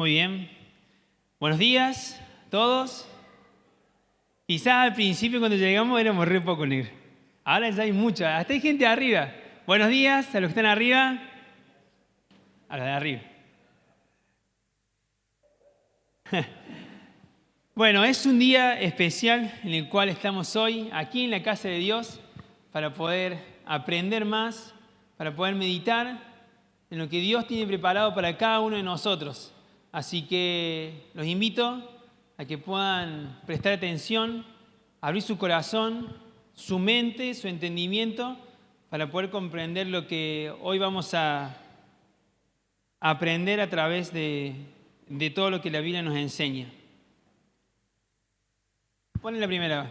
Muy bien. Buenos días a todos. Quizás al principio cuando llegamos éramos re poco negros. Ahora ya hay mucha. Hasta hay gente arriba. Buenos días a los que están arriba. A los de arriba. Bueno, es un día especial en el cual estamos hoy aquí en la casa de Dios para poder aprender más, para poder meditar en lo que Dios tiene preparado para cada uno de nosotros. Así que los invito a que puedan prestar atención, abrir su corazón, su mente, su entendimiento, para poder comprender lo que hoy vamos a aprender a través de todo lo que la Biblia nos enseña. Ponen la primera.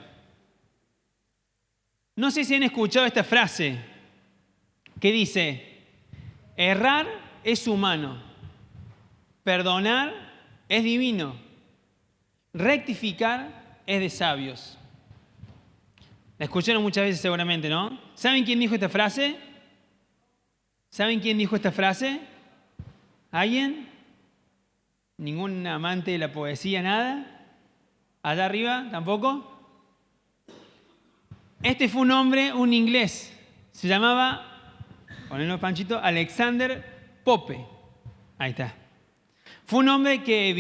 No sé si han escuchado esta frase que dice: errar es humano, perdonar es divino, rectificar es de sabios. La escucharon muchas veces seguramente, ¿no? ¿Saben quién dijo esta frase? ¿Saben quién dijo esta frase? ¿Alguien? ¿Ningún amante de la poesía, nada? ¿Allá arriba tampoco? Este fue un hombre, un inglés. Se llamaba, ponenlo Panchito, Alexander Pope. Ahí está. Fue un hombre que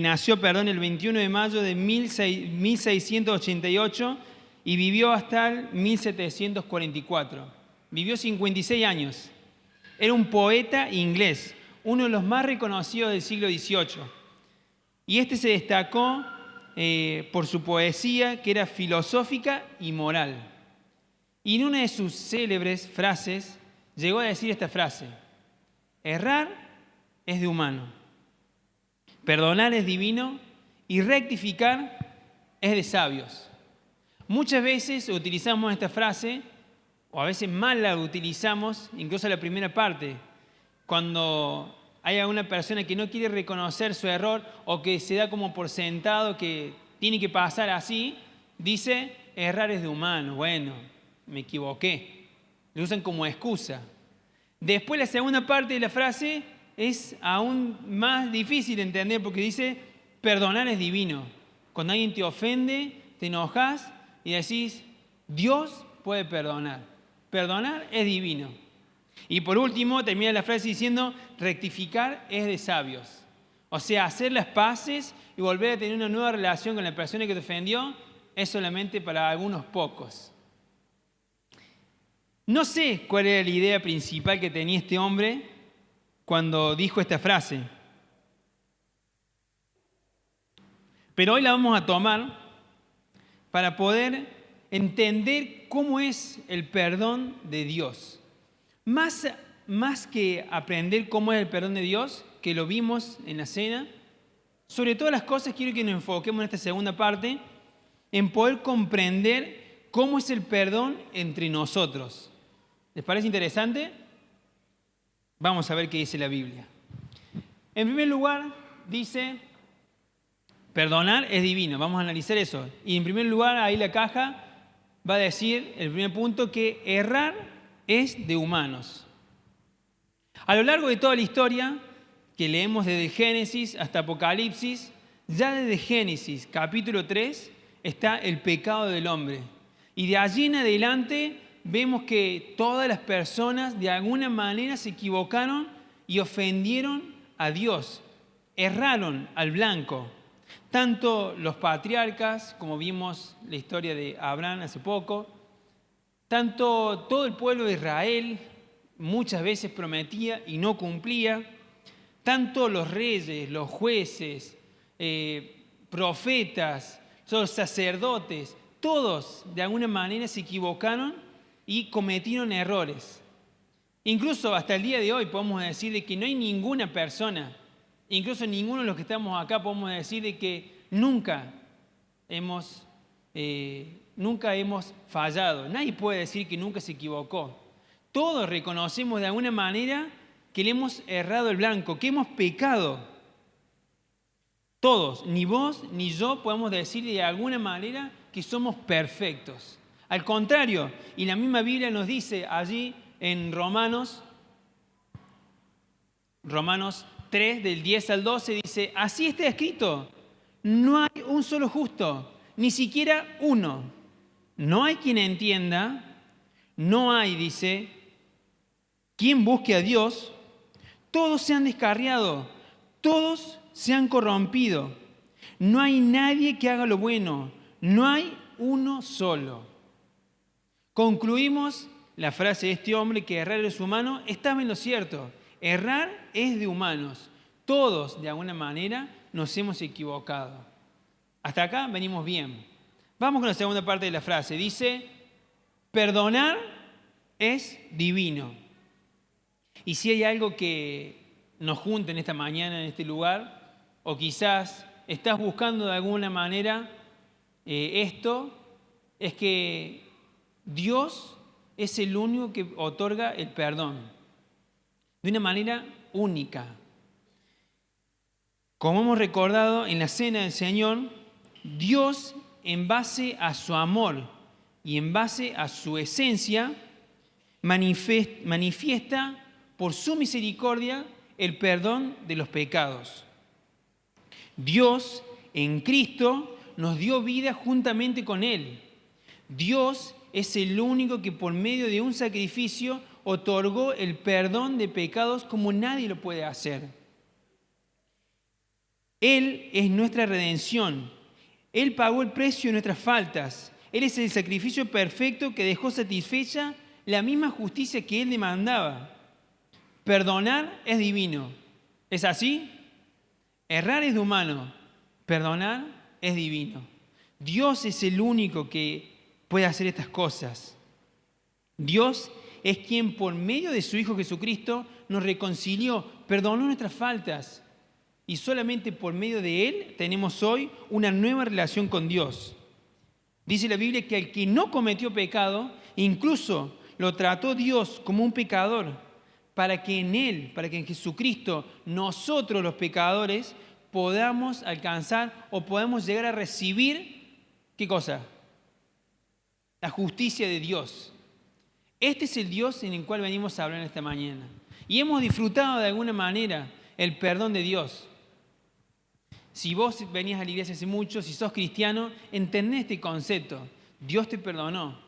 nació el 21 de mayo de 1688 y vivió hasta el 1744. Vivió 56 años. Era un poeta inglés, uno de los más reconocidos del siglo XVIII. Y este se destacó por su poesía, que era filosófica y moral. Y en una de sus célebres frases llegó a decir esta frase: errar es de humano, perdonar es divino y rectificar es de sabios. Muchas veces utilizamos esta frase, o a veces mal la utilizamos, incluso la primera parte, cuando hay alguna persona que no quiere reconocer su error o que se da como por sentado que tiene que pasar así, dice: errar es de humano. Bueno, me equivoqué. Lo usan como excusa. Después la segunda parte de la frase es aún más difícil de entender porque dice: perdonar es divino. Cuando alguien te ofende, te enojas y decís: Dios puede perdonar. Perdonar es divino. Y por último, termina la frase diciendo: rectificar es de sabios. O sea, hacer las paces y volver a tener una nueva relación con la persona que te ofendió es solamente para algunos pocos. No sé cuál era la idea principal que tenía este hombre cuando dijo esta frase, pero hoy la vamos a tomar para poder entender cómo es el perdón de Dios. Más que aprender cómo es el perdón de Dios, que lo vimos en la cena, sobre todas las cosas quiero que nos enfoquemos en esta segunda parte, en poder comprender cómo es el perdón entre nosotros. ¿Les parece interesante? Vamos a ver qué dice la Biblia. En primer lugar, dice: perdonar es divino. Vamos a analizar eso. Y en primer lugar, ahí la caja va a decir, el primer punto, que errar es de humanos. A lo largo de toda la historia, que leemos desde Génesis hasta Apocalipsis, ya desde Génesis capítulo 3 está el pecado del hombre. Y de allí en adelante vemos que todas las personas de alguna manera se equivocaron y ofendieron a Dios, erraron al blanco. Tanto los patriarcas, como vimos la historia de Abraham hace poco, tanto todo el pueblo de Israel muchas veces prometía y no cumplía, tanto los reyes, los jueces, profetas, los sacerdotes, todos de alguna manera se equivocaron y cometieron errores. Incluso hasta el día de hoy podemos decir de que no hay ninguna persona, incluso ninguno de los que estamos acá podemos decir de que nunca hemos fallado. Nadie puede decir que nunca se equivocó. Todos reconocemos de alguna manera que le hemos errado el blanco, que hemos pecado. Todos, ni vos ni yo podemos decir de alguna manera que somos perfectos. Al contrario, y la misma Biblia nos dice allí en Romanos 3, del 10 al 12, dice, así está escrito, no hay un solo justo, ni siquiera uno. No hay quien entienda, no hay, dice, quien busque a Dios. Todos se han descarriado, todos se han corrompido. No hay nadie que haga lo bueno, no hay uno solo. Concluimos la frase de este hombre que errar es humano, estaba en lo cierto. Errar es de humanos. Todos, de alguna manera, nos hemos equivocado. Hasta acá venimos bien. Vamos con la segunda parte de la frase. Dice, perdonar es divino. Y si hay algo que nos junta en esta mañana, en este lugar, o quizás estás buscando de alguna manera esto, es que Dios es el único que otorga el perdón de una manera única. Como hemos recordado en la cena del Señor, Dios, en base a su amor y en base a su esencia, manifiesta por su misericordia el perdón de los pecados. Dios, en Cristo, nos dio vida juntamente con Él. Dios es el único que por medio de un sacrificio otorgó el perdón de pecados como nadie lo puede hacer. Él es nuestra redención. Él pagó el precio de nuestras faltas. Él es el sacrificio perfecto que dejó satisfecha la misma justicia que Él demandaba. Perdonar es divino. ¿Es así? Errar es de humano. Perdonar es divino. Dios es el único que puede hacer estas cosas. Dios es quien por medio de su Hijo Jesucristo nos reconcilió, perdonó nuestras faltas. Y solamente por medio de Él tenemos hoy una nueva relación con Dios. Dice la Biblia que al que no cometió pecado, incluso lo trató Dios como un pecador, para que en Él, para que en Jesucristo, nosotros los pecadores podamos alcanzar o podamos llegar a recibir, ¿qué cosa? La justicia de Dios. Este es el Dios en el cual venimos a hablar esta mañana. Y hemos disfrutado de alguna manera el perdón de Dios. Si vos venías a la iglesia hace mucho, si sos cristiano, entendés este concepto. Dios te perdonó.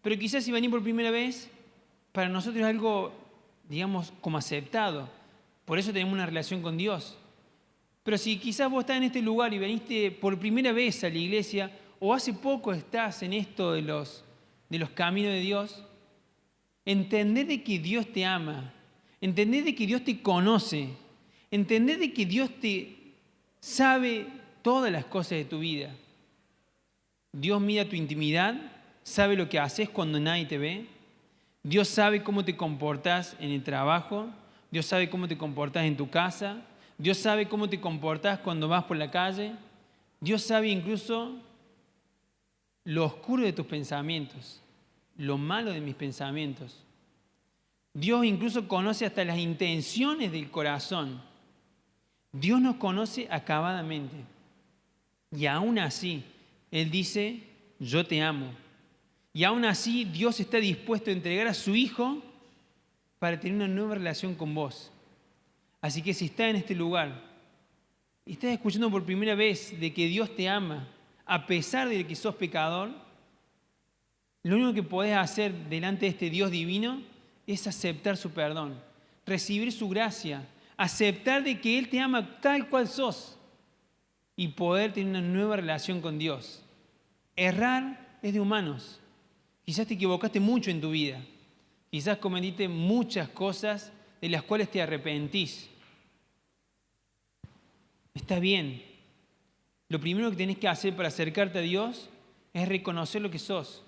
Pero quizás si venís por primera vez, para nosotros es algo, digamos, como aceptado. Por eso tenemos una relación con Dios. Pero si quizás vos estás en este lugar y veniste por primera vez a la iglesia, o hace poco estás en esto de los caminos de Dios, entendés de que Dios te ama, entendés de que Dios te conoce, entendés de que Dios te sabe todas las cosas de tu vida. Dios mira tu intimidad, sabe lo que haces cuando nadie te ve. Dios sabe cómo te comportas en el trabajo. Dios sabe cómo te comportas en tu casa. Dios sabe cómo te comportas cuando vas por la calle. Dios sabe incluso lo oscuro de tus pensamientos, lo malo de mis pensamientos. Dios incluso conoce hasta las intenciones del corazón. Dios nos conoce acabadamente. Y aún así, Él dice, yo te amo. Y aún así, Dios está dispuesto a entregar a su Hijo para tener una nueva relación con vos. Así que si estás en este lugar y estás escuchando por primera vez de que Dios te ama, a pesar de que sos pecador, lo único que podés hacer delante de este Dios divino es aceptar su perdón, recibir su gracia, aceptar de que Él te ama tal cual sos y poder tener una nueva relación con Dios. Errar es de humanos. Quizás te equivocaste mucho en tu vida. Quizás cometiste muchas cosas de las cuales te arrepentís. Está bien. Lo primero que tenés que hacer para acercarte a Dios es reconocer lo que sos.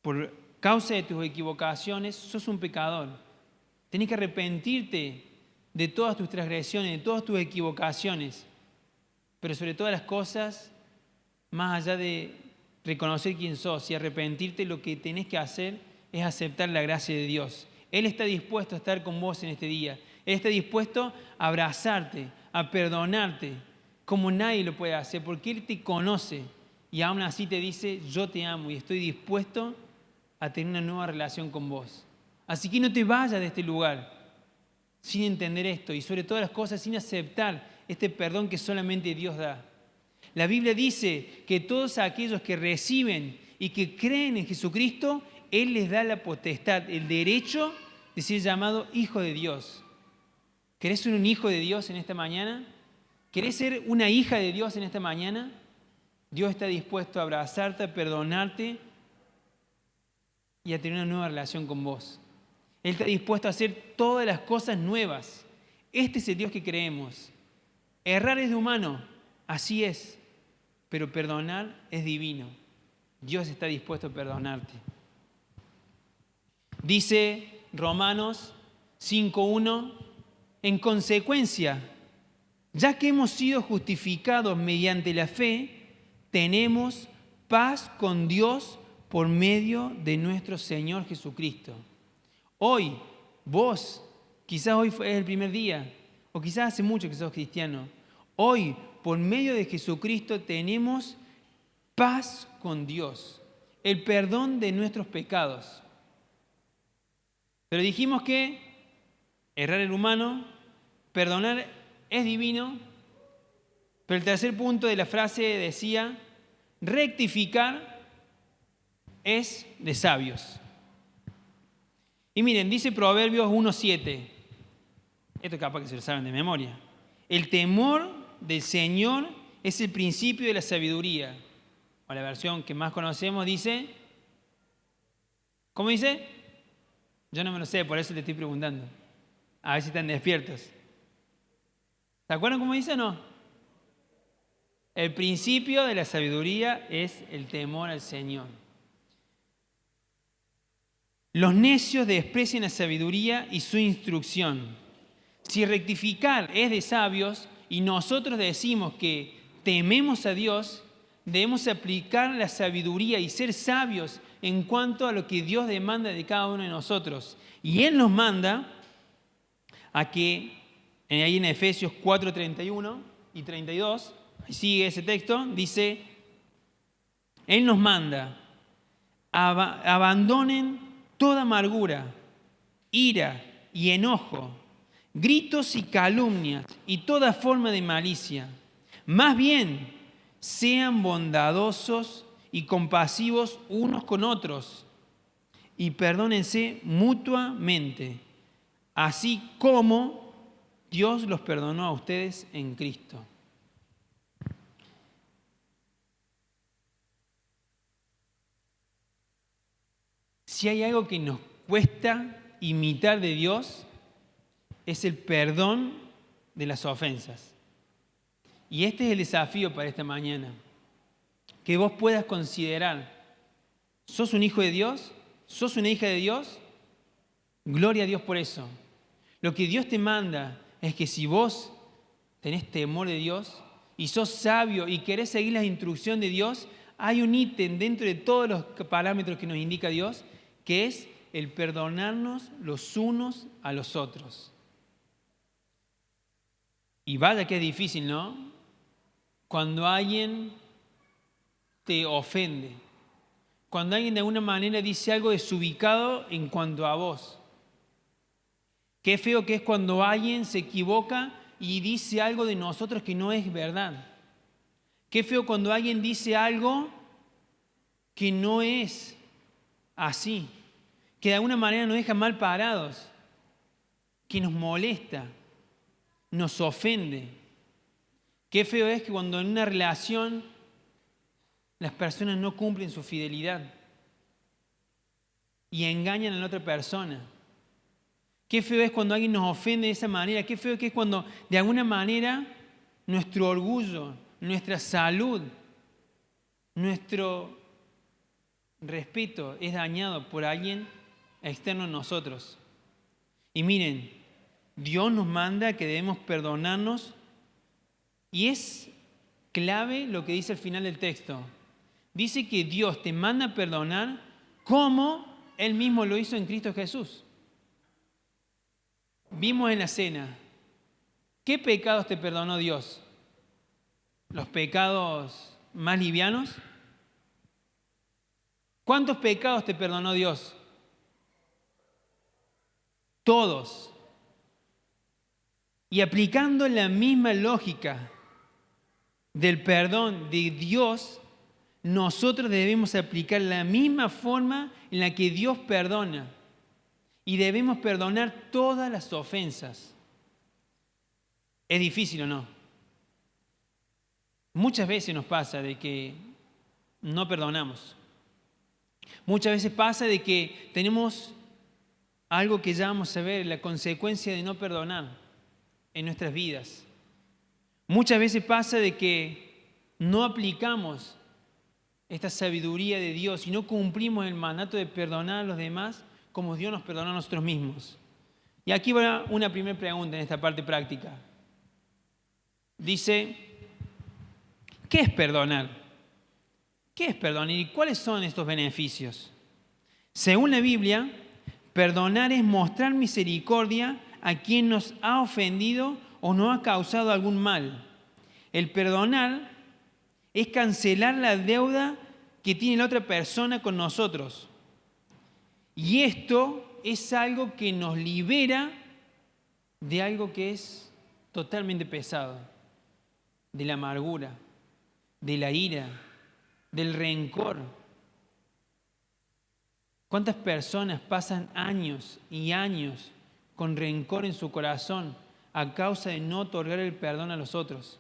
Por causa de tus equivocaciones, sos un pecador. Tenés que arrepentirte de todas tus transgresiones, de todas tus equivocaciones. Pero sobre todas las cosas, más allá de reconocer quién sos y arrepentirte, lo que tenés que hacer es aceptar la gracia de Dios. Él está dispuesto a estar con vos en este día. Él está dispuesto a abrazarte, a perdonarte, como nadie lo puede hacer, porque Él te conoce y aún así te dice, yo te amo y estoy dispuesto a tener una nueva relación con vos. Así que no te vayas de este lugar sin entender esto y sobre todas las cosas sin aceptar este perdón que solamente Dios da. La Biblia dice que todos aquellos que reciben y que creen en Jesucristo, Él les da la potestad, el derecho de ser llamado hijo de Dios. ¿Querés ser un hijo de Dios en esta mañana? ¿Querés ser una hija de Dios en esta mañana? Dios está dispuesto a abrazarte, a perdonarte y a tener una nueva relación con vos. Él está dispuesto a hacer todas las cosas nuevas. Este es el Dios que creemos. Errar es de humano, así es, pero perdonar es divino. Dios está dispuesto a perdonarte. Dice Romanos 5:1, en consecuencia, ya que hemos sido justificados mediante la fe, tenemos paz con Dios por medio de nuestro Señor Jesucristo. Hoy, vos, quizás hoy es el primer día, o quizás hace mucho que sos cristiano, hoy, por medio de Jesucristo, tenemos paz con Dios, el perdón de nuestros pecados. Pero dijimos que errar es humano, perdonar es divino, pero el tercer punto de la frase decía, rectificar es de sabios. Y miren, dice Proverbios 1:7, esto capaz que se lo saben de memoria, el temor del Señor es el principio de la sabiduría. O la versión que más conocemos dice, ¿cómo dice? Yo no me lo sé, por eso te estoy preguntando. A ver si están despiertos. ¿Se acuerdan cómo dice o no? El principio de la sabiduría es el temor al Señor. Los necios desprecian la sabiduría y su instrucción. Si rectificar es de sabios y nosotros decimos que tememos a Dios, debemos aplicar la sabiduría y ser sabios en cuanto a lo que Dios demanda de cada uno de nosotros. Y Él nos manda a que, ahí en Efesios 4:31 y 32, sigue ese texto, dice, Él nos manda, abandonen toda amargura, ira y enojo, gritos y calumnias y toda forma de malicia. Más bien, sean bondadosos y compasivos unos con otros y perdónense mutuamente, así como Dios los perdonó a ustedes en Cristo. Si hay algo que nos cuesta imitar de Dios, es el perdón de las ofensas. Y este es el desafío para esta mañana. Que vos puedas considerar, ¿sos un hijo de Dios? ¿Sos una hija de Dios? Gloria a Dios por eso. Lo que Dios te manda es que si vos tenés temor de Dios y sos sabio y querés seguir las instrucciones de Dios, hay un ítem dentro de todos los parámetros que nos indica Dios, que es el perdonarnos los unos a los otros. Y vaya que es difícil, ¿no? Cuando alguien te ofende, cuando alguien de alguna manera dice algo desubicado en cuanto a vos. Qué feo que es cuando alguien se equivoca y dice algo de nosotros que no es verdad. Qué feo cuando alguien dice algo que no es así, que de alguna manera nos deja mal parados, que nos molesta, nos ofende. Qué feo es que cuando en una relación las personas no cumplen su fidelidad y engañan a la otra persona. Qué feo es cuando alguien nos ofende de esa manera. Qué feo que es cuando de alguna manera nuestro orgullo, nuestra salud, nuestro respeto es dañado por alguien externo a nosotros. Y miren, Dios nos manda que debemos perdonarnos y es clave lo que dice al final del texto. Dice que Dios te manda a perdonar como Él mismo lo hizo en Cristo Jesús. Vimos en la cena, ¿qué pecados te perdonó Dios? ¿Los pecados más livianos? ¿Cuántos pecados te perdonó Dios? Todos. Y aplicando la misma lógica del perdón de Dios, nosotros debemos aplicar la misma forma en la que Dios perdona. Y debemos perdonar todas las ofensas. ¿Es difícil o no? Muchas veces nos pasa de que no perdonamos. Muchas veces pasa de que tenemos algo que ya vamos a ver, la consecuencia de no perdonar en nuestras vidas. Muchas veces pasa de que no aplicamos esta sabiduría de Dios y no cumplimos el mandato de perdonar a los demás como Dios nos perdona a nosotros mismos. Y aquí va una primera pregunta en esta parte práctica. Dice, ¿qué es perdonar? ¿Qué es perdonar y cuáles son estos beneficios? Según la Biblia, perdonar es mostrar misericordia a quien nos ha ofendido o nos ha causado algún mal. El perdonar es cancelar la deuda que tiene la otra persona con nosotros. Y esto es algo que nos libera de algo que es totalmente pesado, de la amargura, de la ira, del rencor. ¿Cuántas personas pasan años y años con rencor en su corazón a causa de no otorgar el perdón a los otros?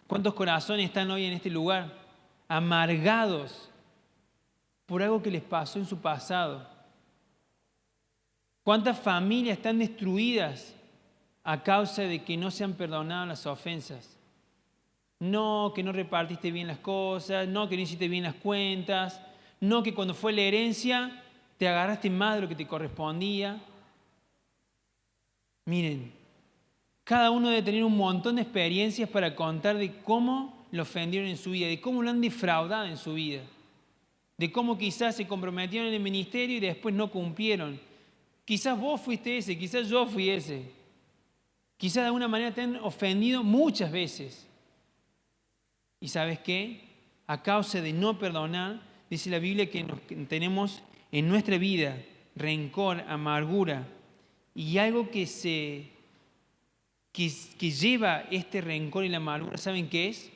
¿Cuántos corazones están hoy en este lugar amargados por algo que les pasó en su pasado? ¿Cuántas familias están destruidas a causa de que no se han perdonado las ofensas? No, que no repartiste bien las cosas, no, que no hiciste bien las cuentas, no, que cuando fue la herencia te agarraste más de lo que te correspondía. Miren, cada uno debe tener un montón de experiencias para contar de cómo lo ofendieron en su vida, de cómo lo han defraudado en su vida, de cómo quizás se comprometieron en el ministerio y después no cumplieron. Quizás vos fuiste ese, quizás yo fui ese. Quizás de alguna manera te han ofendido muchas veces. ¿Y sabes qué? A causa de no perdonar, dice la Biblia que tenemos en nuestra vida rencor, amargura y algo que lleva este rencor y la amargura, ¿saben qué es?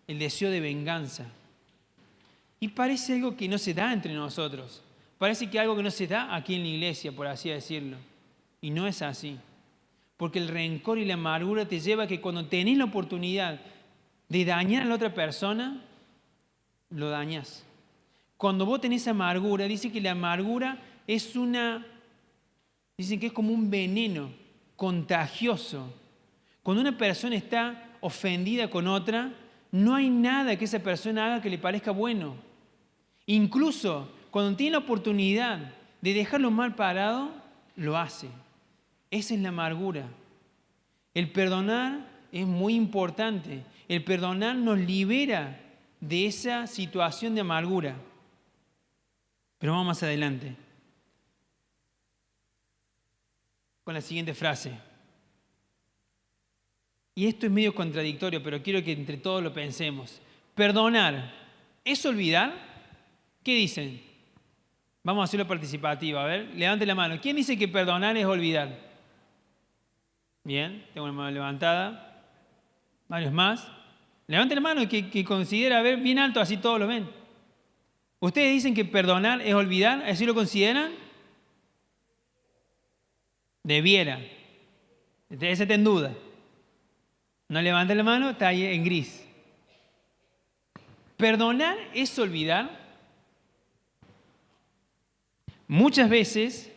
El deseo de venganza. Y parece algo que no se da entre nosotros. Parece que algo que no se da aquí en la iglesia, por así decirlo. Y no es así. Porque el rencor y la amargura te lleva a que cuando tenés la oportunidad de dañar a la otra persona, lo dañas. Cuando vos tenés amargura, dice que la amargura dicen que es como un veneno contagioso. Cuando una persona está ofendida con otra, no hay nada que esa persona haga que le parezca bueno. Incluso cuando tiene la oportunidad de dejarlo mal parado, lo hace. Esa es la amargura. El perdonar es muy importante. El perdonar nos libera de esa situación de amargura. Pero vamos más adelante con la siguiente frase. Y esto es medio contradictorio, pero quiero que entre todos lo pensemos. ¿Perdonar es olvidar? ¿Qué dicen? Vamos a hacerlo participativo. A ver, levante la mano. ¿Quién dice que perdonar es olvidar? Bien, tengo la mano levantada. Varios más. Levante la mano que considera, a ver, bien alto, así todos lo ven. ¿Ustedes dicen que perdonar es olvidar? ¿Así lo consideran? Debiera. Ese está en duda. No levante la mano, está ahí en gris. ¿Perdonar es olvidar? Muchas veces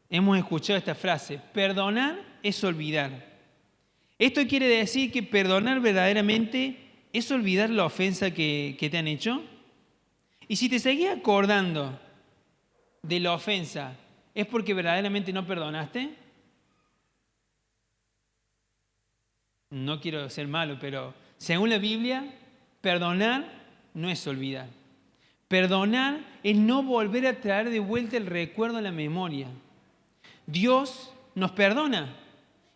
hemos escuchado esta frase, perdonar es olvidar. Esto quiere decir que perdonar verdaderamente es olvidar la ofensa que te han hecho. Y si te seguís acordando de la ofensa, ¿es porque verdaderamente no perdonaste? No quiero ser malo, pero según la Biblia, perdonar no es olvidar. Perdonar es no volver a traer de vuelta el recuerdo a la memoria. Dios nos perdona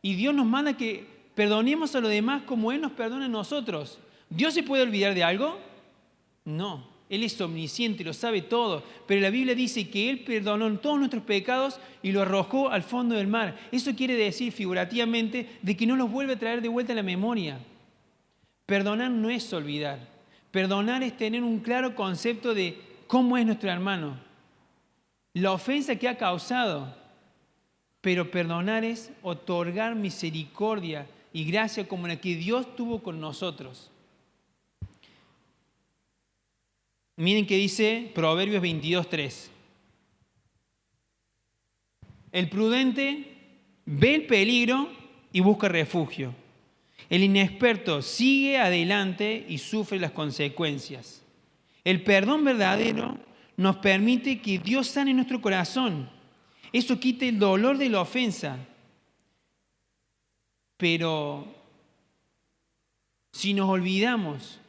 y Dios nos manda que perdonemos a los demás como Él nos perdona a nosotros. ¿Dios se puede olvidar de algo? No. Él es omnisciente, lo sabe todo. Pero la Biblia dice que Él perdonó todos nuestros pecados y lo arrojó al fondo del mar. Eso quiere decir figurativamente de que no los vuelve a traer de vuelta a la memoria. Perdonar no es olvidar. Perdonar es tener un claro concepto de cómo es nuestro hermano, la ofensa que ha causado. Pero perdonar es otorgar misericordia y gracia como la que Dios tuvo con nosotros. Miren qué dice Proverbios 22:3. El prudente ve el peligro y busca refugio. El inexperto sigue adelante y sufre las consecuencias. El perdón verdadero nos permite que Dios sane nuestro corazón. Eso quita el dolor de la ofensa. Pero si nos olvidamos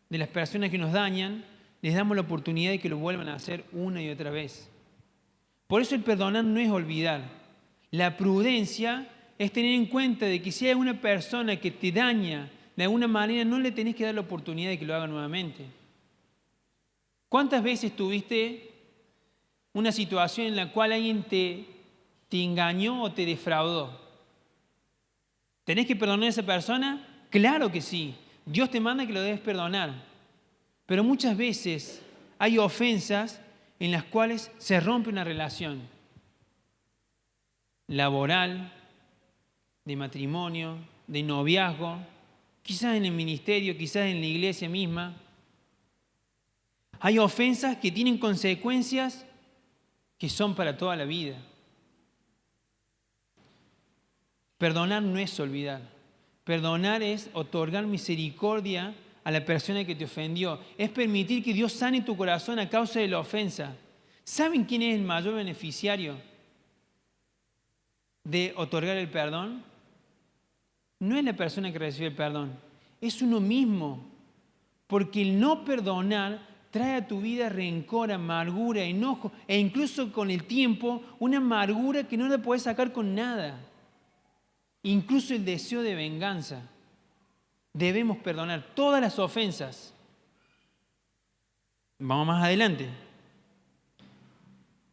de las personas que nos dañan, les damos la oportunidad de que lo vuelvan a hacer una y otra vez. Por eso el perdonar no es olvidar. La prudencia es tener en cuenta de que si hay una persona que te daña de alguna manera, no le tenés que dar la oportunidad de que lo haga nuevamente. ¿Cuántas veces tuviste una situación en la cual alguien te engañó o te defraudó? ¿Tenés que perdonar a esa persona? Claro que sí. Dios te manda que lo debes perdonar. Pero muchas veces hay ofensas en las cuales se rompe una relación laboral, de matrimonio, de noviazgo, quizás en el ministerio, quizás en la iglesia misma. Hay ofensas que tienen consecuencias que son para toda la vida. Perdonar no es olvidar. Perdonar es otorgar misericordia a la persona que te ofendió. Es permitir que Dios sane tu corazón a causa de la ofensa. ¿Saben quién es el mayor beneficiario de otorgar el perdón? No es la persona que recibe el perdón, es uno mismo. Porque el no perdonar trae a tu vida rencor, amargura, enojo e incluso con el tiempo una amargura que no la puedes sacar con nada. Incluso el deseo de venganza. Debemos perdonar todas las ofensas. Vamos más adelante.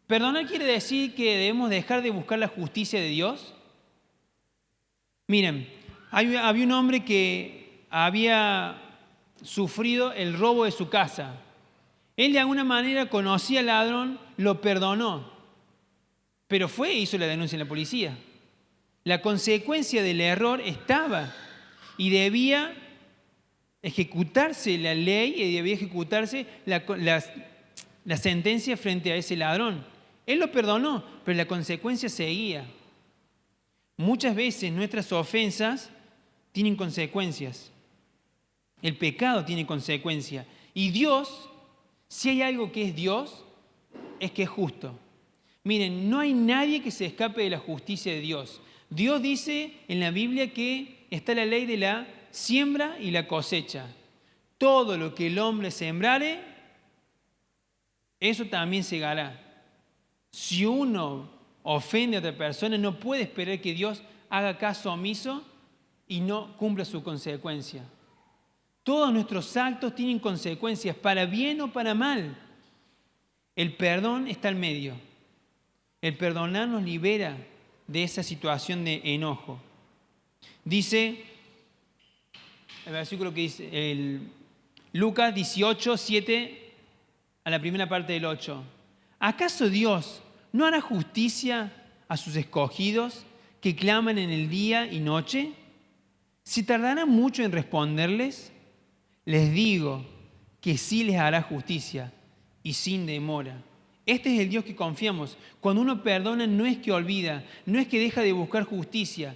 ¿Perdonar quiere decir que debemos dejar de buscar la justicia de Dios? Miren, había un hombre que había sufrido el robo de su casa. Él de alguna manera conocía al ladrón, lo perdonó, pero fue e hizo la denuncia en la policía. La consecuencia del error estaba y debía ejecutarse la ley y debía ejecutarse la sentencia frente a ese ladrón. Él lo perdonó, pero la consecuencia seguía. Muchas veces nuestras ofensas tienen consecuencias. El pecado tiene consecuencias. Y Dios, si hay algo que es Dios, es que es justo. Miren, no hay nadie que se escape de la justicia de Dios. Dios dice en la Biblia que está la ley de la siembra y la cosecha. Todo lo que el hombre sembrare, eso también segará. Si uno ofende a otra persona, no puede esperar que Dios haga caso omiso y no cumpla su consecuencia. Todos nuestros actos tienen consecuencias, para bien o para mal. El perdón está al medio. El perdonar nos libera de esa situación de enojo. Dice el versículo que dice, Lucas 18, 7, a la primera parte del 8. ¿Acaso Dios no hará justicia a sus escogidos que claman en el día y noche? ¿Si tardará mucho en responderles? Les digo que sí les hará justicia y sin demora. Este es el Dios que confiamos. Cuando uno perdona no es que olvida, no es que deja de buscar justicia.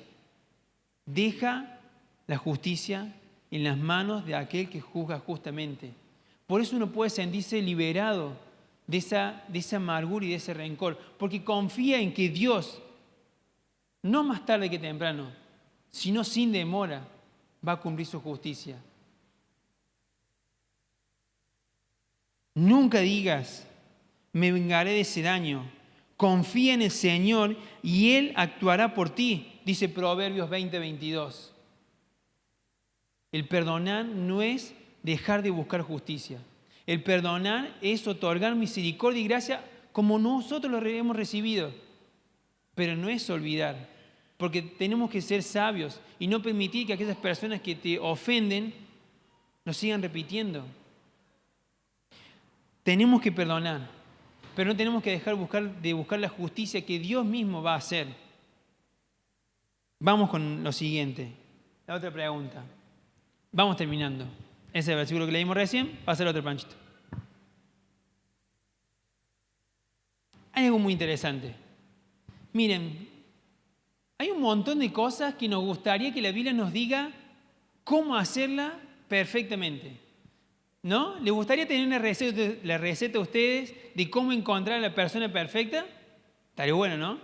Deja la justicia en las manos de aquel que juzga justamente. Por eso uno puede sentirse liberado de esa amargura y de ese rencor, porque confía en que Dios, no más tarde que temprano, sino sin demora, va a cumplir su justicia. Nunca digas, me vengaré de ese daño. Confía en el Señor y Él actuará por ti, dice Proverbios 20, 22. El perdonar no es dejar de buscar justicia. El perdonar es otorgar misericordia y gracia como nosotros lo hemos recibido. Pero no es olvidar, porque tenemos que ser sabios y no permitir que aquellas personas que te ofenden nos sigan repitiendo. Tenemos que perdonar, pero no tenemos que dejar de buscar la justicia que Dios mismo va a hacer. Vamos con lo siguiente, la otra pregunta. Vamos terminando. Ese versículo que leímos recién, va a ser otro panchito. Hay algo muy interesante. Miren, hay un montón de cosas que nos gustaría que la Biblia nos diga cómo hacerla perfectamente. ¿No? ¿Les gustaría tener la receta a ustedes de cómo encontrar a la persona perfecta? Estaría bueno, ¿no?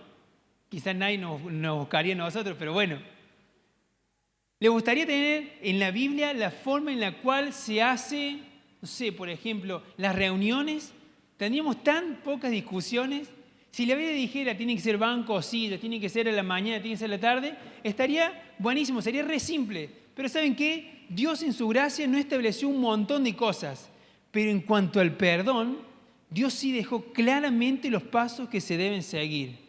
Quizás nadie nos buscaría a nosotros, pero bueno. ¿Les gustaría tener en la Biblia la forma en la cual se hace, no sé, por ejemplo, las reuniones? Tendríamos tan pocas discusiones. Si la Biblia dijera tiene que ser banco o silla, tiene que ser a la mañana, tiene que ser a la tarde, estaría buenísimo, sería re simple. Pero ¿saben qué? Dios en su gracia no estableció un montón de cosas. Pero en cuanto al perdón, Dios sí dejó claramente los pasos que se deben seguir.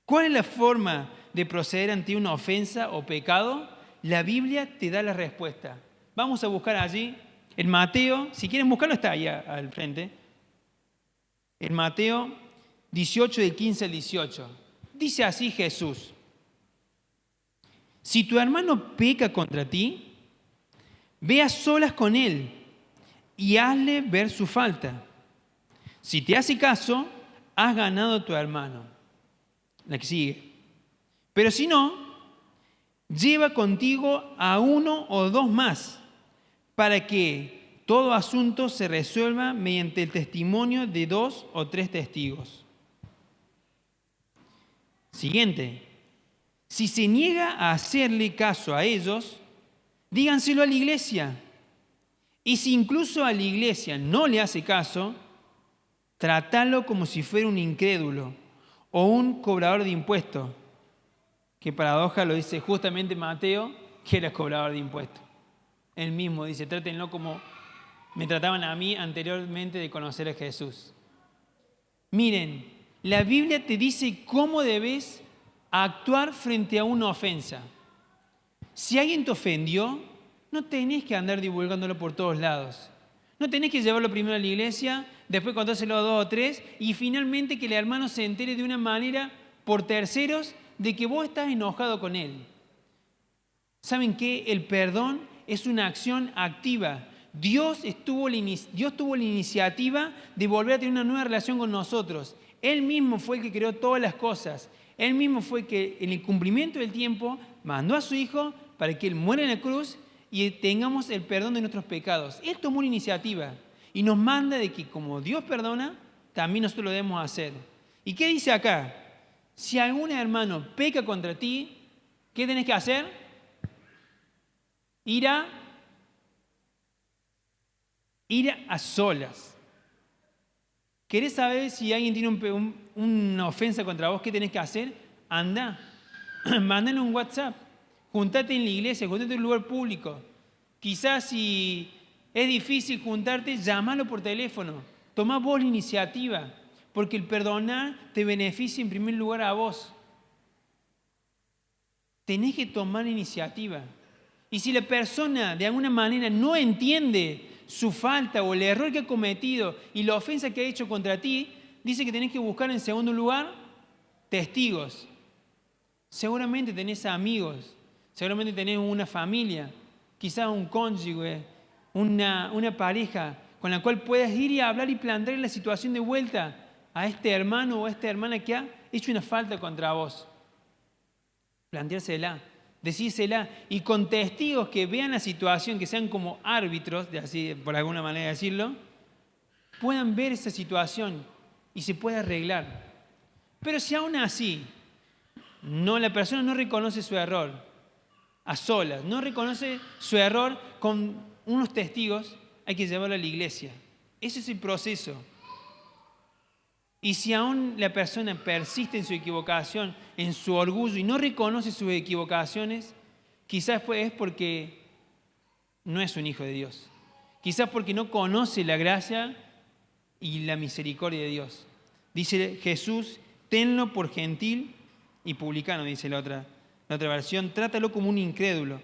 ¿Cuál es la forma de proceder ante una ofensa o pecado? La Biblia te da la respuesta. Vamos a buscar allí, en Mateo, si quieren buscarlo está ahí al frente. En Mateo 18, de 15 al 18. Dice así Jesús: si tu hermano peca contra ti, ve a solas con él y hazle ver su falta. Si te hace caso, has ganado a tu hermano. La que sigue. Pero si no, lleva contigo a uno o dos más, para que todo asunto se resuelva mediante el testimonio de 2 o 3 testigos. Siguiente. Si se niega a hacerle caso a ellos, díganselo a la iglesia. Y si incluso a la iglesia no le hace caso, trátalo como si fuera un incrédulo o un cobrador de impuestos. Qué paradoja, lo dice justamente Mateo, que era cobrador de impuestos. Él mismo dice, trátenlo como me trataban a mí anteriormente de conocer a Jesús. Miren, la Biblia te dice cómo debes actuar frente a una ofensa. Si alguien te ofendió, no tenés que andar divulgándolo por todos lados. No tenés que llevarlo primero a la iglesia, después contárselo a 2 o 3 y finalmente que el hermano se entere de una manera por terceros de que vos estás enojado con él. ¿Saben qué? El perdón es una acción activa. Dios tuvo la iniciativa de volver a tener una nueva relación con nosotros. Él mismo fue el que creó todas las cosas. Él mismo fue el que en el cumplimiento del tiempo mandó a su Hijo para que Él muera en la cruz y tengamos el perdón de nuestros pecados. Él tomó la iniciativa y nos manda de que como Dios perdona, también nosotros lo debemos hacer. ¿Y qué dice acá? Si algún hermano peca contra ti, ¿qué tenés que hacer? Ir a solas. ¿Querés saber si alguien tiene una ofensa contra vos? ¿Qué tenés que hacer? Anda, mándale un WhatsApp, juntate en la iglesia, juntate en un lugar público. Quizás si es difícil juntarte, llámalo por teléfono. Tomá vos la iniciativa, porque el perdonar te beneficia en primer lugar a vos. Tenés que tomar la iniciativa. Y si la persona de alguna manera no entiende su falta o el error que ha cometido y la ofensa que ha hecho contra ti, dice que tenés que buscar en segundo lugar testigos. Seguramente tenés amigos, seguramente tenés una familia, quizás un cónyuge, una pareja con la cual puedas ir y hablar y plantear la situación de vuelta a este hermano o a esta hermana que ha hecho una falta contra vos. Planteársela. Decírsela y con testigos que vean la situación, que sean como árbitros, de así, por alguna manera decirlo, puedan ver esa situación y se pueda arreglar. Pero si aún así la persona no reconoce su error a solas, no reconoce su error con unos testigos, hay que llevarlo a la iglesia. Ese es el proceso. Y si aún la persona persiste en su equivocación, en su orgullo y no reconoce sus equivocaciones, quizás es porque no es un hijo de Dios. Quizás porque no conoce la gracia y la misericordia de Dios. Dice Jesús, tenlo por gentil y publicano, dice la otra versión. Trátalo como un incrédulo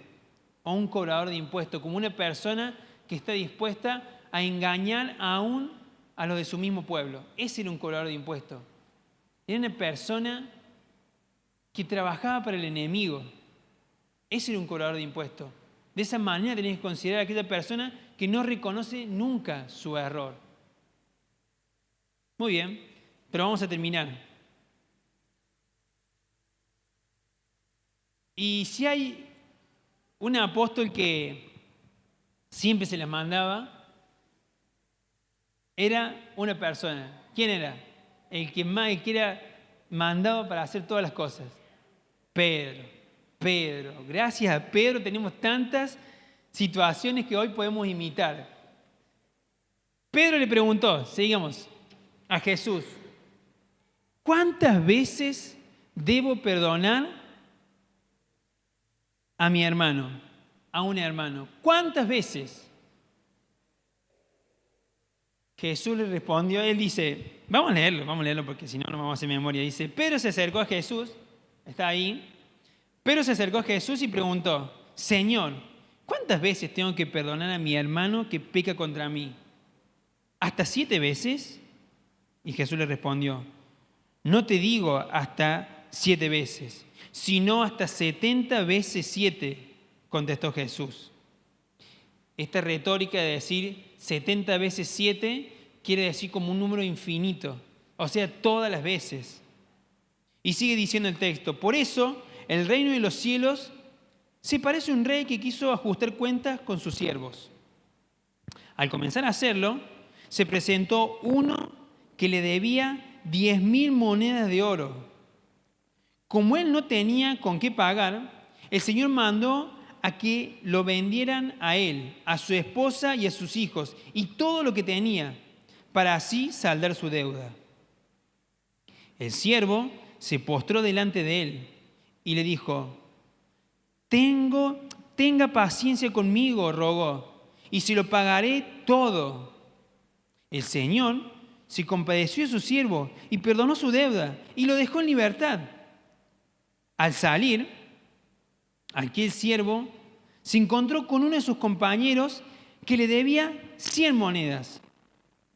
o un cobrador de impuestos, como una persona que está dispuesta a engañar aún a los de su mismo pueblo. Ese era un cobrador de impuestos. Era una persona que trabajaba para el enemigo. Ese era un cobrador de impuestos. De esa manera tenés que considerar a aquella persona que no reconoce nunca su error. Muy bien, pero vamos a terminar. Y si hay un apóstol que siempre se las mandaba, era una persona. ¿Quién era? El que era mandado para hacer todas las cosas. Pedro. Gracias a Pedro tenemos tantas situaciones que hoy podemos imitar. Pedro le preguntó, sigamos, a Jesús, ¿cuántas veces debo perdonar a mi hermano, a un hermano? ¿Cuántas veces? Jesús le respondió, él dice, vamos a leerlo porque si no, no vamos a hacer memoria. Dice, Pedro se acercó a Jesús, está ahí. Pedro se acercó a Jesús y preguntó, Señor, ¿cuántas veces tengo que perdonar a mi hermano que peca contra mí? ¿Hasta 7 veces? Y Jesús le respondió, no te digo hasta 7 veces, sino hasta 70 veces 7, contestó Jesús. Esta retórica de decir 70 veces 7 quiere decir como un número infinito, o sea, todas las veces. Y sigue diciendo el texto, por eso el reino de los cielos se parece a un rey que quiso ajustar cuentas con sus siervos. Al comenzar a hacerlo, se presentó uno que le debía 10.000 monedas de oro. Como él no tenía con qué pagar, el Señor mandó a que lo vendieran a él, a su esposa y a sus hijos, y todo lo que tenía, para así saldar su deuda. El siervo se postró delante de él y le dijo, tenga paciencia conmigo, rogó, y se lo pagaré todo. El Señor se compadeció de su siervo y perdonó su deuda y lo dejó en libertad. Al salir, aquel siervo se encontró con uno de sus compañeros que le debía 100 monedas.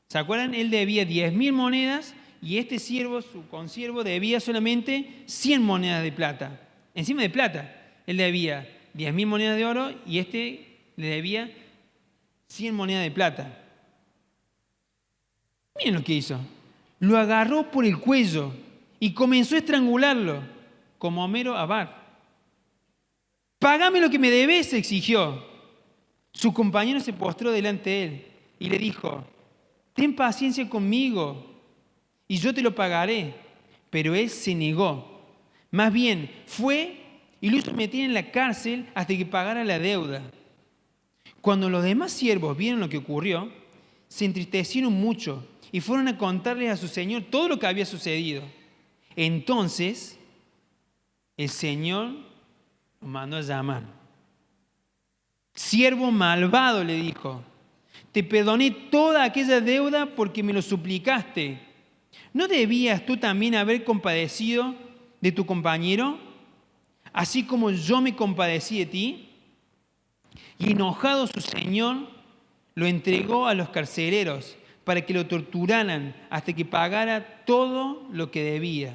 ¿Se acuerdan? Él debía 10.000 monedas y este siervo, su consiervo, debía solamente 100 monedas de plata. Encima de plata, él debía 10.000 monedas de oro y este le debía 100 monedas de plata. Miren lo que hizo. Lo agarró por el cuello y comenzó a estrangularlo, como Homero a Bart. «Págame lo que me debes», exigió. Su compañero se postró delante de él y le dijo, «Ten paciencia conmigo y yo te lo pagaré». Pero él se negó. Más bien, fue y lo hizo meter en la cárcel hasta que pagara la deuda. Cuando los demás siervos vieron lo que ocurrió, se entristecieron mucho y fueron a contarles a su señor todo lo que había sucedido. Entonces, el Señor lo mandó a llamar. «Siervo malvado», le dijo, «te perdoné toda aquella deuda porque me lo suplicaste. ¿No debías tú también haber compadecido de tu compañero, así como yo me compadecí de ti?» Y enojado su señor, lo entregó a los carceleros para que lo torturaran hasta que pagara todo lo que debía.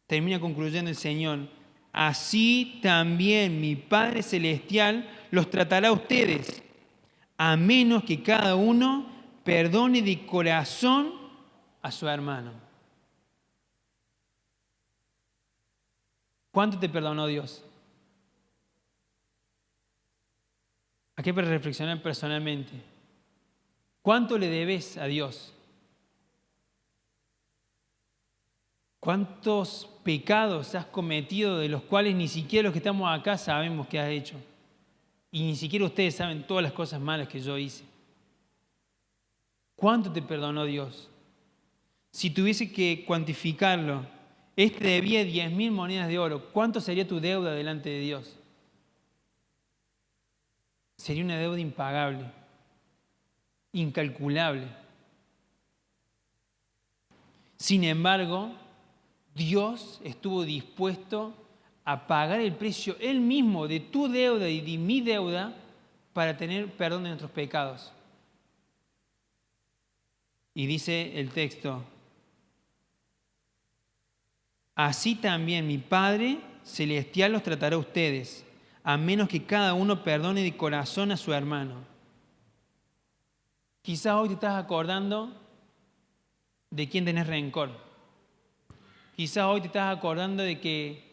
Termina concluyendo el Señor, «Así también mi Padre Celestial los tratará a ustedes, a menos que cada uno perdone de corazón a su hermano». ¿Cuánto te perdonó Dios? Aquí para reflexionar personalmente. ¿Cuánto le debes a Dios? ¿Cuántos pecados has cometido de los cuales ni siquiera los que estamos acá sabemos que has hecho? Y ni siquiera ustedes saben todas las cosas malas que yo hice. ¿Cuánto te perdonó Dios? Si tuviese que cuantificarlo, este debía 10.000 monedas de oro. ¿Cuánto sería tu deuda delante de Dios? Sería una deuda impagable. incalculable. Sin embargo, Dios estuvo dispuesto a pagar el precio Él mismo de tu deuda y de mi deuda para tener perdón de nuestros pecados. Y dice el texto, así también mi Padre Celestial los tratará a ustedes, a menos que cada uno perdone de corazón a su hermano. Quizás hoy te estás acordando de quién tenés rencor. Quizás hoy te estás acordando de que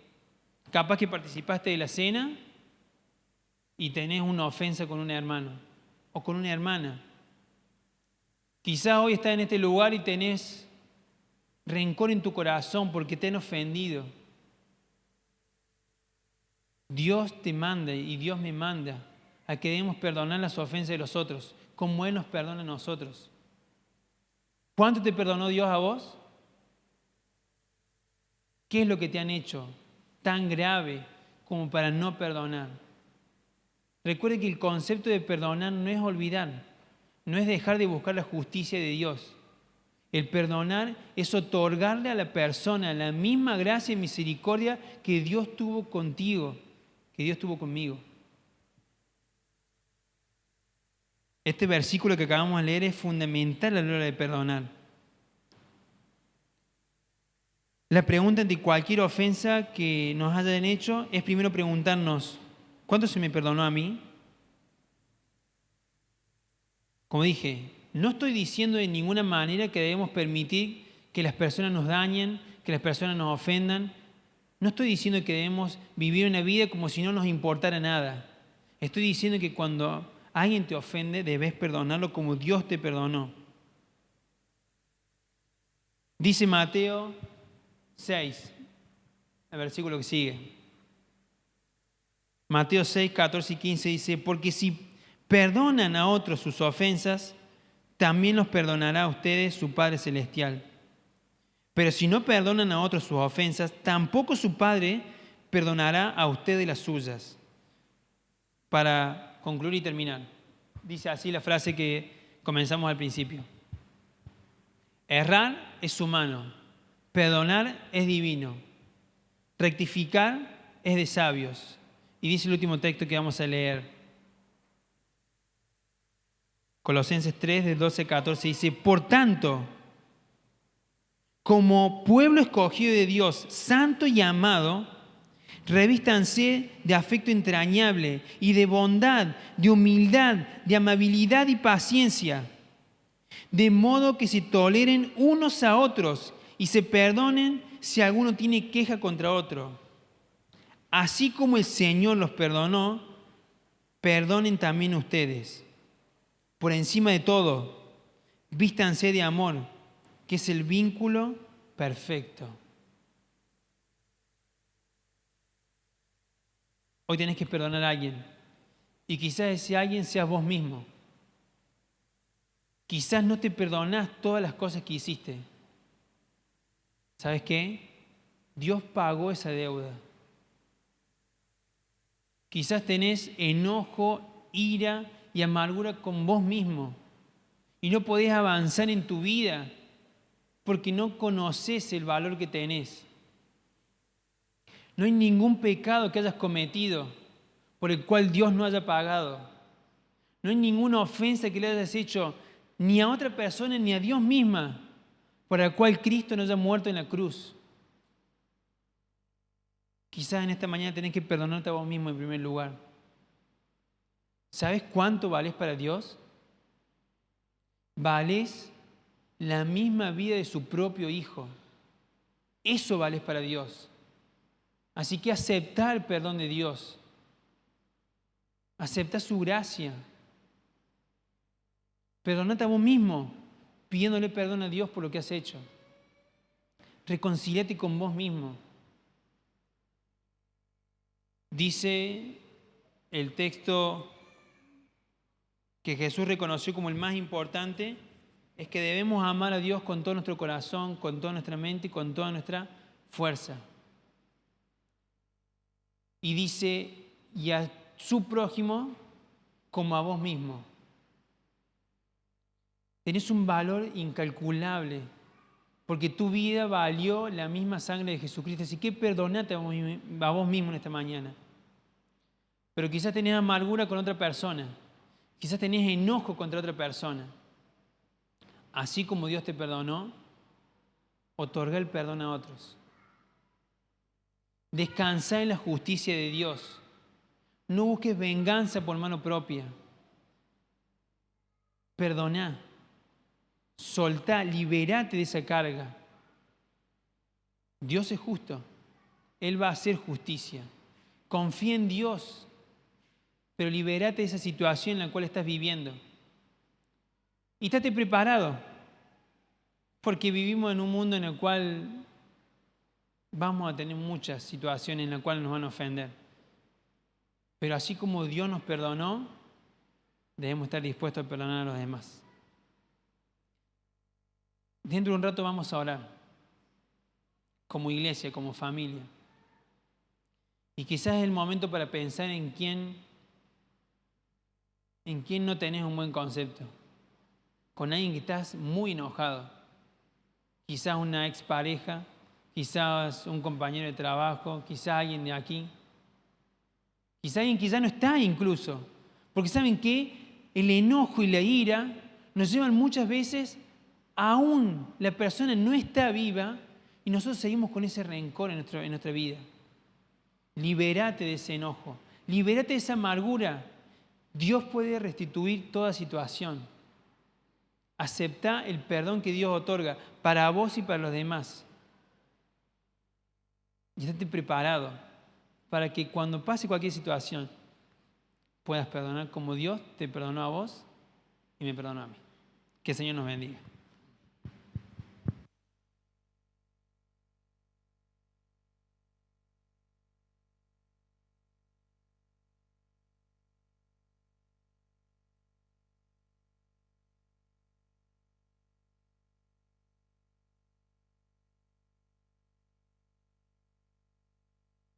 capaz que participaste de la cena y tenés una ofensa con un hermano o con una hermana. Quizás hoy estás en este lugar y tenés rencor en tu corazón porque te han ofendido. Dios te manda y Dios me manda a que debemos perdonar las ofensas de los otros, como Él nos perdona a nosotros. ¿Cuánto te perdonó Dios a vos? ¿Qué es lo que te han hecho tan grave como para no perdonar? Recuerde que el concepto de perdonar no es olvidar, no es dejar de buscar la justicia de Dios. El perdonar es otorgarle a la persona la misma gracia y misericordia que Dios tuvo contigo, que Dios tuvo conmigo. Este versículo que acabamos de leer es fundamental a la hora de perdonar. La pregunta ante cualquier ofensa que nos hayan hecho es primero preguntarnos, ¿cuánto se me perdonó a mí? Como dije, no estoy diciendo de ninguna manera que debemos permitir que las personas nos dañen, que las personas nos ofendan. No estoy diciendo que debemos vivir una vida como si no nos importara nada. Estoy diciendo que cuando alguien te ofende, debes perdonarlo como Dios te perdonó. Dice Mateo 6, el versículo que sigue. Mateo 6, 14 y 15 dice, porque si perdonan a otros sus ofensas, también los perdonará a ustedes su Padre Celestial. Pero si no perdonan a otros sus ofensas, tampoco su Padre perdonará a ustedes las suyas. Para concluir y terminar, dice así la frase que comenzamos al principio. Errar es humano, perdonar es divino, rectificar es de sabios. Y dice el último texto que vamos a leer. Colosenses 3, del 12 al 14, dice, por tanto, como pueblo escogido de Dios, santo y amado, revístanse de afecto entrañable y de bondad, de humildad, de amabilidad y paciencia, de modo que se toleren unos a otros y se perdonen si alguno tiene queja contra otro. Así como el Señor los perdonó, perdonen también ustedes. Por encima de todo, vístanse de amor, que es el vínculo perfecto. Hoy tenés que perdonar a alguien. Y quizás ese alguien seas vos mismo. Quizás no te perdonás todas las cosas que hiciste. ¿Sabes qué? Dios pagó esa deuda. Quizás tenés enojo, ira y amargura con vos mismo. Y no podés avanzar en tu vida porque no conoces el valor que tenés. No hay ningún pecado que hayas cometido por el cual Dios no haya pagado. No hay ninguna ofensa que le hayas hecho ni a otra persona ni a Dios misma por la cual Cristo no haya muerto en la cruz. Quizás en esta mañana tenés que perdonarte a vos mismo en primer lugar. ¿Sabes cuánto valés para Dios? Valés la misma vida de su propio Hijo. Eso valés para Dios. Así que aceptá el perdón de Dios. Aceptá su gracia. Perdonate a vos mismo, pidiéndole perdón a Dios por lo que has hecho. Reconcíliate con vos mismo. Dice el texto que Jesús reconoció como el más importante, es que debemos amar a Dios con todo nuestro corazón, con toda nuestra mente y con toda nuestra fuerza. Y dice, y a su prójimo como a vos mismo. Tenés un valor incalculable, porque tu vida valió la misma sangre de Jesucristo. Así que perdonate a vos mismo en esta mañana. Pero quizás tenés amargura con otra persona. Quizás tenés enojo contra otra persona. Así como Dios te perdonó, otorga el perdón a otros. Descansa en la justicia de Dios. No busques venganza por mano propia. Perdoná. Soltá, liberate de esa carga. Dios es justo. Él va a hacer justicia. Confía en Dios, pero liberate de esa situación en la cual estás viviendo. Y estate preparado, porque vivimos en un mundo en el cual vamos a tener muchas situaciones en las cuales nos van a ofender. Pero así como Dios nos perdonó, debemos estar dispuestos a perdonar a los demás. Dentro de un rato vamos a orar, como iglesia, como familia. Y quizás es el momento para pensar en quién no tenés un buen concepto. Con alguien que estás muy enojado. Quizás una expareja, quizás un compañero de trabajo, quizás alguien de aquí. Quizás alguien que ya no está incluso. Porque ¿saben qué? El enojo y la ira nos llevan muchas veces, aún la persona no está viva y nosotros seguimos con ese rencor en nuestra vida. Libérate de ese enojo, libérate de esa amargura. Dios puede restituir toda situación. Acepta el perdón que Dios otorga para vos y para los demás. Y estate preparado para que cuando pase cualquier situación puedas perdonar como Dios te perdonó a vos y me perdonó a mí. Que el Señor nos bendiga.